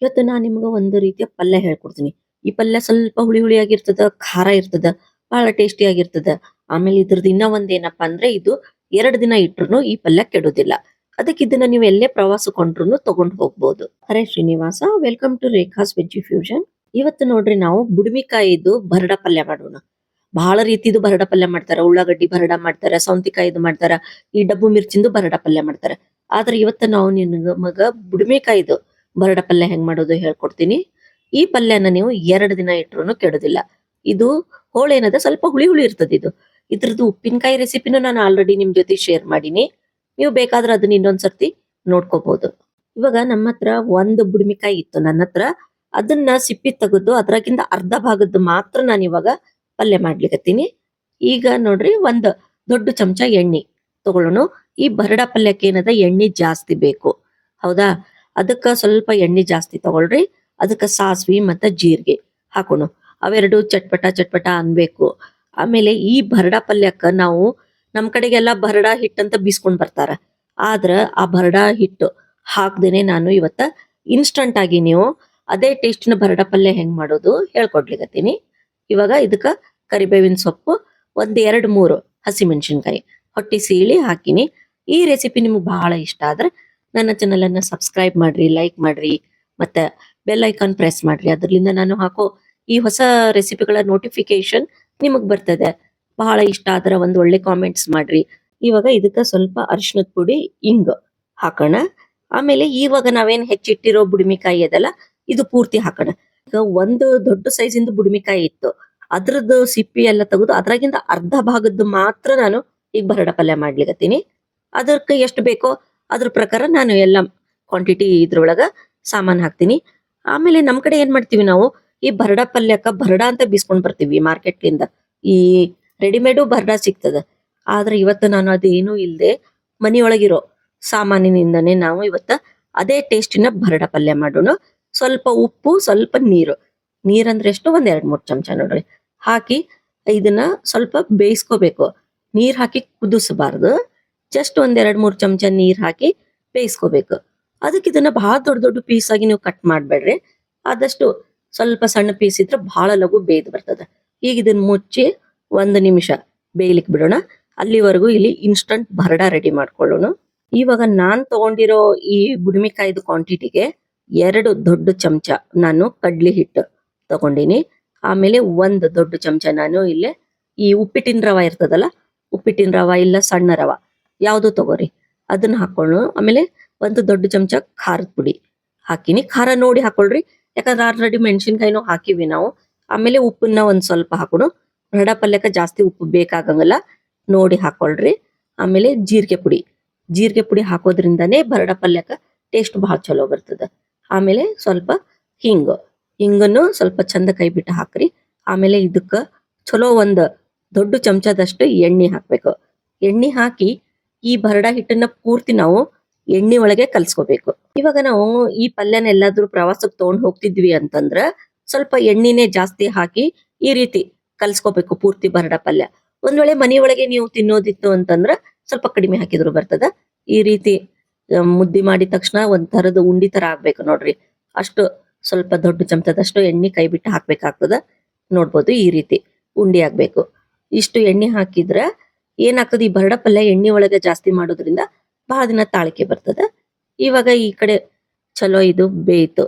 ಇವತ್ತು ನಾನು ನಿಮ್ಗೆ ಒಂದು ರೀತಿಯ ಪಲ್ಯ ಹೇಳ್ಕೊಡ್ತೀನಿ. ಈ ಪಲ್ಯ ಸ್ವಲ್ಪ ಹುಳಿ ಹುಳಿಯಾಗಿರ್ತದ, ಖಾರ ಇರ್ತದ, ಬಹಳ ಟೇಸ್ಟಿ ಆಗಿರ್ತದ. ಆಮೇಲೆ ಇದ್ರದ್ದು ಇನ್ನ ಒಂದೇನಪ್ಪಾ ಅಂದ್ರೆ ಇದು 2 ದಿನ ಇಟ್ರುನು ಈ ಪಲ್ಯ ಕೆಡೋದಿಲ್ಲ. ಅದಕ್ಕೆ ಇದನ್ನ ನೀವು ಎಲ್ಲೇ ಪ್ರವಾಸಕ್ಕೆ ಕೊಂಡ್ರುನು ತಗೊಂಡ್ ಹೋಗ್ಬೋದು. Hare Srinivasa, welcome to Rekha's veggie fusion. ಇವತ್ತು ನೋಡ್ರಿ ನಾವು ಬುಡುಮಿಕಾಯಿದು ಬರಡ ಪಲ್ಯ ಮಾಡೋಣ. ಬಹಳ ರೀತಿದು ಬರಡ ಪಲ್ಯ ಮಾಡ್ತಾರ. ಉಳ್ಳಾಗಡ್ಡಿ ಬರಡ ಮಾಡ್ತಾರ, ಸೌಂತಿಕಾಯಿದು ಮಾಡ್ತಾರ, ಈ ಡಬ್ಬು ಮಿರ್ಚಿಂದು ಬರಡ ಪಲ್ಯ ಮಾಡ್ತಾರ. ಆದ್ರೆ ಇವತ್ತು ನಾವು ನಿಮ್ಗ ಬುಡುಮಿಕಾಯಿದು ಬರಡ ಪಲ್ಯ ಹೆಂಗ್ ಮಾಡೋದು ಹೇಳ್ಕೊಡ್ತೀನಿ. ಈ ಪಲ್ಯನ ನೀವು 2 ದಿನ ಇಟ್ರು ಕೆಡೋದಿಲ್ಲ. ಇದು ಹೋಳೇನದ ಸ್ವಲ್ಪ ಹುಳಿ ಹುಳಿ ಇರ್ತದೆ. ಇದ್ರದ್ದು ಉಪ್ಪಿನಕಾಯಿ ರೆಸಿಪಿನೂ ನಾನು ಆಲ್ರೆಡಿ ನಿಮ್ ಜೊತೆ ಶೇರ್ ಮಾಡೀನಿ. ನೀವು ಬೇಕಾದ್ರೆ ಅದನ್ನ ಇನ್ನೊಂದ್ಸರ್ತಿ ನೋಡ್ಕೋಬಹುದು. ಇವಾಗ ನಮ್ಮ ಹತ್ರ ಒಂದು ಬುಡುಮಿಕಾಯಿ ಇತ್ತು ನನ್ನ ಹತ್ರ. ಅದನ್ನ ಸಿಪ್ಪಿ ತೆಗೆದು ಅದ್ರಾಗಿಂದ ಅರ್ಧ ಭಾಗದ್ದು ಮಾತ್ರ ನಾನು ಇವಾಗ ಪಲ್ಯ ಮಾಡ್ಲಿಕತ್ತೀನಿ. ಈಗ ನೋಡ್ರಿ ಒಂದ್ ದೊಡ್ಡ ಚಮಚ ಎಣ್ಣೆ ತಗೊಳ್ಳೋಣ. ಈ ಬರಡ ಪಲ್ಯಕ್ಕೆ ಏನದ ಎಣ್ಣೆ ಜಾಸ್ತಿ ಬೇಕು, ಹೌದಾ? ಅದಕ್ಕ ಸ್ವಲ್ಪ ಎಣ್ಣೆ ಜಾಸ್ತಿ ತಗೊಳ್ರಿ. ಅದಕ್ಕ ಸಾಸ್ವಿ ಮತ್ತ ಜೀರಿಗೆ ಹಾಕೋಣ. ಅವೆರಡು ಚಟ್ಪಟ ಚಟ್ಪಟ ಅನ್ಬೇಕು. ಆಮೇಲೆ ಈ ಬರಡ ಪಲ್ಯಕ್ಕ ನಾವು ನಮ್ ಕಡೆಗೆಲ್ಲ ಬರಡ ಹಿಟ್ಟಂತ ಬೀಸ್ಕೊಂಡ್ ಬರ್ತಾರ. ಆದ್ರ ಆ ಬರಡ ಹಿಟ್ಟು ಹಾಕ್ದೇನೆ ನಾನು ಇವತ್ತ ಇನ್ಸ್ಟಂಟ್ ಆಗಿ ನೀವು ಅದೇ ಟೇಸ್ಟಿನ ಬರಡ ಪಲ್ಯ ಹೆಂಗ್ ಮಾಡೋದು ಹೇಳ್ಕೊಡ್ಲಿಕತ್ತೀನಿ. ಇವಾಗ ಇದಕ್ಕ ಕರಿಬೇವಿನ ಸೊಪ್ಪು, 1-2-3 ಹಸಿಮೆಣಸಿನ್ಕಾಯಿ ಹೊಟ್ಟಿ ಸೀಳಿ ಹಾಕಿನಿ. ಈ ರೆಸಿಪಿ ನಿಮ್ಗೆ ಬಹಳ ಇಷ್ಟ ಆದ್ರೆ ನನ್ನ ಚಾನಲ್ ಅನ್ನ ಸಬ್ಸ್ಕ್ರೈಬ್ ಮಾಡ್ರಿ, ಲೈಕ್ ಮಾಡ್ರಿ, ಮತ್ತೆ ಬೆಲ್ ಐಕಾನ್ ಪ್ರೆಸ್ ಮಾಡ್ರಿ. ಅದರಿಂದ ನಾನು ಹಾಕೋ ಈ ಹೊಸ ರೆಸಿಪಿಗಳ ನೋಟಿಫಿಕೇಶನ್ ನಿಮಗ್ ಬರ್ತದೆ. ಬಹಳ ಇಷ್ಟ ಆದ್ರೆ ಒಂದು ಒಳ್ಳೆ ಕಾಮೆಂಟ್ಸ್ ಮಾಡ್ರಿ. ಇವಾಗ ಇದಕ್ಕ ಸ್ವಲ್ಪ ಅರಿಶಿನದ ಪುಡಿ, ಇಂಗ್ ಹಾಕೋಣ. ಆಮೇಲೆ ಇವಾಗ ನಾವೇನ್ ಹೆಚ್ಚಿಟ್ಟಿರೋ ಬುಡುಮಿಕಾಯಿ ಅದಲ್ಲ, ಇದು ಪೂರ್ತಿ ಹಾಕೋಣ. ಈಗ ಒಂದು ದೊಡ್ಡ ಸೈಜ್ ಇಂದ ಬುಡುಮಿಕಾಯಿ ಇತ್ತು, ಅದ್ರದ್ದು ಸಿಪ್ಪಿ ಎಲ್ಲ ತೆಗೆದು ಅದ್ರಾಗಿಂದ ಅರ್ಧ ಭಾಗದ್ದು ಮಾತ್ರ ನಾನು ಈಗ ಬರಡ ಪಲ್ಯ ಮಾಡ್ಲಿಕತ್ತೀನಿ. ಅದಕ್ಕೆ ಎಷ್ಟು ಬೇಕೋ ಅದ್ರ ಪ್ರಕಾರ ನಾನು ಎಲ್ಲ ಕ್ವಾಂಟಿಟಿ ಇದ್ರೊಳಗ ಸಾಮಾನ್ ಹಾಕ್ತೀನಿ. ಆಮೇಲೆ ನಮ್ ಕಡೆ ಏನ್ ಮಾಡ್ತೀವಿ ನಾವು, ಈ ಬರಡ ಪಲ್ಯಕ್ಕ ಬರಡ ಅಂತ ಬೀಸ್ಕೊಂಡ್ ಬರ್ತೀವಿ ಮಾರ್ಕೆಟ್ಲಿಂದ. ಈ ರೆಡಿಮೇಡು ಬರಡ ಸಿಗ್ತದ. ಆದ್ರೆ ಇವತ್ತು ನಾನು ಅದೇನು ಇಲ್ದೆ ಮನಿಯೊಳಗಿರೋ ಸಾಮಾನಿನಿಂದನೇ ನಾವು ಇವತ್ತ ಅದೇ ಟೇಸ್ಟಿನ ಬರಡ ಪಲ್ಯ ಮಾಡೋಣ. ಸ್ವಲ್ಪ ಉಪ್ಪು, ಸ್ವಲ್ಪ ನೀರು. ನೀರಂದ್ರೆ ಎಷ್ಟು? 1-2-3 ಚಮಚ ನೋಡ್ರಿ ಹಾಕಿ ಇದನ್ನ ಸ್ವಲ್ಪ ಬೇಯಿಸ್ಕೋಬೇಕು. ನೀರ್ ಹಾಕಿ ಕುದಿಸಬಾರ್ದು. ಜಸ್ಟ್ 1-2-3 ಚಮಚ ನೀರ್ ಹಾಕಿ ಬೇಯಿಸ್ಕೋಬೇಕು. ಅದಕ್ಕೆ ಇದನ್ನ ಬಹಳ ದೊಡ್ಡ ದೊಡ್ಡ ಪೀಸ್ ಆಗಿ ನೀವು ಕಟ್ ಮಾಡ್ಬೇಡ್ರಿ. ಆದಷ್ಟು ಸ್ವಲ್ಪ ಸಣ್ಣ ಪೀಸ್ ಇದ್ರೆ ಬಹಳ ಲಘು ಬೇಯ್ದು ಬರ್ತದೆ. ಈಗ ಇದನ್ನ ಮುಚ್ಚಿ 1 ನಿಮಿಷ ಬೇಯ್ಲಿಕ್ ಬಿಡೋಣ. ಅಲ್ಲಿವರೆಗೂ ಇಲ್ಲಿ ಇನ್ಸ್ಟಂಟ್ ಬರಡ ರೆಡಿ ಮಾಡ್ಕೊಳ್ಳೋಣ. ಇವಾಗ ನಾನ್ ತಗೊಂಡಿರೋ ಈ ಬುಡುಮಿಕಾಯ್ದು ಕ್ವಾಂಟಿಟಿಗೆ 2 ದೊಡ್ಡ ಚಮಚ ನಾನು ಕಡ್ಲಿ ಹಿಟ್ಟು ತಗೊಂಡಿನಿ. ಆಮೇಲೆ 1 ದೊಡ್ಡ ಚಮಚ ನಾನು ಇಲ್ಲೇ ಈ ಉಪ್ಪಿಟ್ಟಿನ ರವ ಇರ್ತದಲ್ಲ, ಉಪ್ಪಿಟ್ಟಿನ ರವ ಇಲ್ಲ ಸಣ್ಣ ರವ ಯಾವ್ದು ತಗೋರಿ, ಅದನ್ನ ಹಾಕೊಳ್ಳು. ಆಮೇಲೆ 1 ದೊಡ್ಡ ಚಮಚ ಖಾರದ ಪುಡಿ ಹಾಕಿನಿ. ಖಾರ ನೋಡಿ ಹಾಕೊಳ್ರಿ, ಯಾಕಂದ್ರೆ ಆಲ್ರೆಡಿ ಮೆಣಸಿನ್ಕಾಯಿನೂ ಹಾಕಿವಿ ನಾವು. ಆಮೇಲೆ ಉಪ್ಪನ್ನ ಒಂದ್ ಸ್ವಲ್ಪ ಹಾಕೋಣ. ಬರಡ ಪಲ್ಯಕ್ಕ ಜಾಸ್ತಿ ಉಪ್ಪು ಬೇಕಾಗಂಗಿಲ್ಲ, ನೋಡಿ ಹಾಕೊಳ್ರಿ. ಆಮೇಲೆ ಜೀರಿಗೆ ಪುಡಿ ಹಾಕೋದ್ರಿಂದಾನೇ ಬರಡ ಪಲ್ಯಕ್ಕ ಟೇಸ್ಟ್ ಬಹಳ ಚಲೋ ಬರ್ತದ. ಆಮೇಲೆ ಸ್ವಲ್ಪ ಹಿಂಗನ್ನು ಸ್ವಲ್ಪ ಚಂದ ಕೈ ಬಿಟ್ಟು ಹಾಕ್ರಿ. ಆಮೇಲೆ ಇದಕ್ಕ ಚಲೋ ದೊಡ್ಡ ಚಮಚದಷ್ಟು ಎಣ್ಣೆ ಹಾಕ್ಬೇಕು. ಎಣ್ಣೆ ಹಾಕಿ ಈ ಬರಡ ಹಿಟ್ಟನ್ನ ಪೂರ್ತಿ ನಾವು ಎಣ್ಣೆ ಒಳಗೆ ಕಲ್ಸ್ಕೋಬೇಕು. ಇವಾಗ ನಾವು ಈ ಪಲ್ಯನ ಎಲ್ಲಾದ್ರೂ ಪ್ರವಾಸಕ್ಕೆ ತಗೊಂಡ್ ಹೋಗ್ತಿದ್ವಿ ಅಂತಂದ್ರ ಸ್ವಲ್ಪ ಎಣ್ಣೆನೆ ಜಾಸ್ತಿ ಹಾಕಿ ಈ ರೀತಿ ಕಲ್ಸ್ಕೋಬೇಕು ಪೂರ್ತಿ ಬರಡ ಪಲ್ಯ. ಒಂದ್ ವೇಳೆ ಮನೆಯೊಳಗೆ ನೀವು ತಿನ್ನೋದಿತ್ತು ಅಂತಂದ್ರ ಸ್ವಲ್ಪ ಕಡಿಮೆ ಹಾಕಿದ್ರು ಬರ್ತದ. ಈ ರೀತಿ ಮುದ್ದೆ ಮಾಡಿದ ತಕ್ಷಣ ಒಂದ್ ತರದ ಉಂಡಿ ತರ ಆಗ್ಬೇಕು ನೋಡ್ರಿ. ಅಷ್ಟು ಸ್ವಲ್ಪ ದೊಡ್ಡ ಚಮಚದಷ್ಟು ಎಣ್ಣೆ ಕೈ ಬಿಟ್ಟು ಹಾಕ್ಬೇಕಾಗ್ತದ. ನೋಡ್ಬೋದು, ಈ ರೀತಿ ಉಂಡಿ ಆಗ್ಬೇಕು. ಇಷ್ಟು ಎಣ್ಣೆ ಹಾಕಿದ್ರ ಏನಾಗ್ತದೆ, ಈ ಬರಡ ಪಲ್ಯ ಎಣ್ಣೆ ಒಳಗೆ ಜಾಸ್ತಿ ಮಾಡೋದ್ರಿಂದ ಬಹಳ ದಿನ ತಾಳಿಕೆ ಬರ್ತದ. ಇವಾಗ ಈ ಕಡೆ ಚಲೋ ಇದು ಬೇಯ್ತು.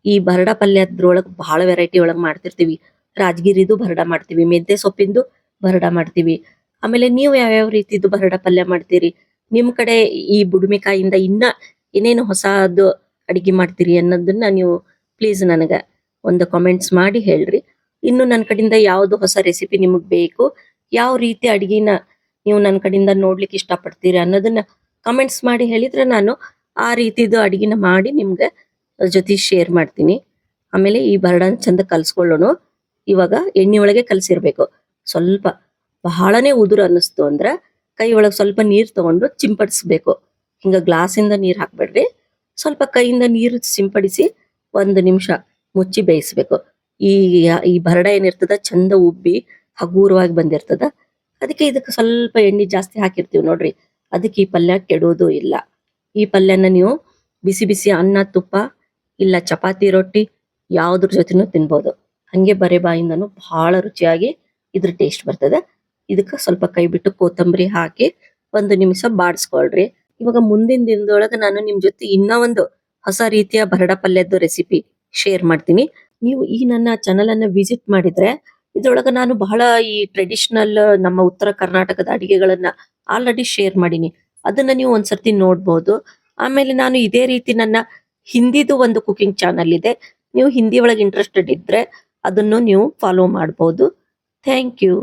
ಈ ಬರಡ ಪಲ್ಯದ್ರೊಳಗ್ ಬಹಳ ವೆರೈಟಿ ಒಳಗ್ ಮಾಡ್ತಿರ್ತೀವಿ. ರಾಜಗಿರಿದು ಬರಡ ಮಾಡ್ತೀವಿ, ಮೆಂತೆ ಸೊಪ್ಪಿಂದು ಬರಡ ಮಾಡ್ತೀವಿ. ಆಮೇಲೆ ನೀವು ಯಾವ್ಯಾವ ರೀತಿದು ಬರಡ ಪಲ್ಯ ಮಾಡ್ತೀರಿ, ನಿಮ್ ಕಡೆ ಈ ಬುಡುಮಿಕಾಯಿಂದ ಇನ್ನ ಏನೇನು ಹೊಸದು ಅಡಿಗೆ ಮಾಡ್ತೀರಿ ಅನ್ನೋದನ್ನ ನೀವು ಪ್ಲೀಸ್ ನನಗ ಒಂದು ಕಾಮೆಂಟ್ಸ್ ಮಾಡಿ ಹೇಳ್ರಿ. ಇನ್ನು ನನ್ನ ಕಡೆಯಿಂದ ಯಾವ್ದು ಹೊಸ ರೆಸಿಪಿ ನಿಮಗ್ ಬೇಕು, ಯಾವ ರೀತಿ ಅಡಿಗೆನ ನೀವು ನನ್ನ ಕಡೆಯಿಂದ ನೋಡ್ಲಿಕ್ಕೆ ಇಷ್ಟಪಡ್ತೀರಿ ಅನ್ನೋದನ್ನ ಕಮೆಂಟ್ಸ್ ಮಾಡಿ ಹೇಳಿದ್ರೆ ನಾನು ಆ ರೀತಿದು ಅಡಿಗೆನ ಮಾಡಿ ನಿಮ್ಗೆ ಜೊತೆ ಶೇರ್ ಮಾಡ್ತೀನಿ. ಆಮೇಲೆ ಈ ಬರಡನ್ ಚಂದ ಕಲ್ಸ್ಕೊಳ್ಳೋಣ. ಇವಾಗ ಎಣ್ಣೆ ಒಳಗೆ ಕಲ್ಸಿರ್ಬೇಕು. ಸ್ವಲ್ಪ ಬಹಳನೇ ಉದುರು ಅನ್ನಿಸ್ತು ಅಂದ್ರ ಕೈ ಒಳಗ್ ಸ್ವಲ್ಪ ನೀರ್ ತಗೊಂಡು ಚಿಂಪಡಿಸ್ಬೇಕು. ಹಿಂಗ ಗ್ಲಾಸಿಂದ ನೀರ್ ಹಾಕ್ಬೇಡ್ರಿ, ಸ್ವಲ್ಪ ಕೈಯಿಂದ ನೀರು ಸಿಂಪಡಿಸಿ 1 ನಿಮಿಷ ಮುಚ್ಚಿ ಬೇಯಿಸ್ಬೇಕು. ಈ ಬರಡ ಏನಿರ್ತದ ಚಂದ ಉಬ್ಬಿ ಹಗೂರವಾಗಿ ಬಂದಿರ್ತದ. ಅದಕ್ಕೆ ಇದಕ್ಕೆ ಸ್ವಲ್ಪ ಎಣ್ಣೆ ಜಾಸ್ತಿ ಹಾಕಿರ್ತೀವಿ ನೋಡ್ರಿ, ಅದಕ್ಕೆ ಈ ಪಲ್ಯ ಕೆಡೋದು ಇಲ್ಲ. ಈ ಪಲ್ಯನ ನೀವು ಬಿಸಿ ಬಿಸಿ ಅನ್ನ, ತುಪ್ಪ ಇಲ್ಲ ಚಪಾತಿ ರೊಟ್ಟಿ ಯಾವ್ದ್ರ ಜೊತೆನೂ ತಿನ್ಬೋದು. ಹಂಗೆ ಬರೇ ಬಾಯಿಂದನು ಬಹಳ ರುಚಿಯಾಗಿ ಇದ್ರ ಟೇಸ್ಟ್ ಬರ್ತದೆ. ಇದಕ್ಕ ಸ್ವಲ್ಪ ಕೈ ಬಿಟ್ಟು ಕೊತ್ತಂಬರಿ ಹಾಕಿ 1 ನಿಮಿಷ ಬಾಡಿಸ್ಕೊಳ್ರಿ. ಇವಾಗ ಮುಂದಿನ ದಿನದೊಳಗ ನಾನು ನಿಮ್ ಜೊತೆ ಇನ್ನ ಒಂದು ಹೊಸ ರೀತಿಯ ಬರಡ ಪಲ್ಯದ ರೆಸಿಪಿ ಶೇರ್ ಮಾಡ್ತೀನಿ. ನೀವು ಈ ನನ್ನ ಚಾನಲ್ ಅನ್ನ ವಿಸಿಟ್ ಮಾಡಿದ್ರೆ ಇದ್ರೊಳಗ ನಾನು ಬಹಳ ಈ ಟ್ರೆಡಿಷನಲ್ ನಮ್ಮ ಉತ್ತರ ಕರ್ನಾಟಕದ ಅಡಿಗೆಗಳನ್ನ ಆಲ್ರೆಡಿ ಶೇರ್ ಮಾಡೀನಿ. ಅದನ್ನ ನೀವು ಒಂದ್ಸರ್ತಿ ನೋಡ್ಬೋದು. ಆಮೇಲೆ ನಾನು ಇದೇ ರೀತಿ ನನ್ನ ಹಿಂದಿದು ಒಂದು ಕುಕಿಂಗ್ ಚಾನಲ್ ಇದೆ. ನೀವು ಹಿಂದಿ ಒಳಗೆ ಇಂಟ್ರೆಸ್ಟೆಡ್ ಇದ್ರೆ ಅದನ್ನು ನೀವು ಫಾಲೋ ಮಾಡ್ಬೋದು. Thank you.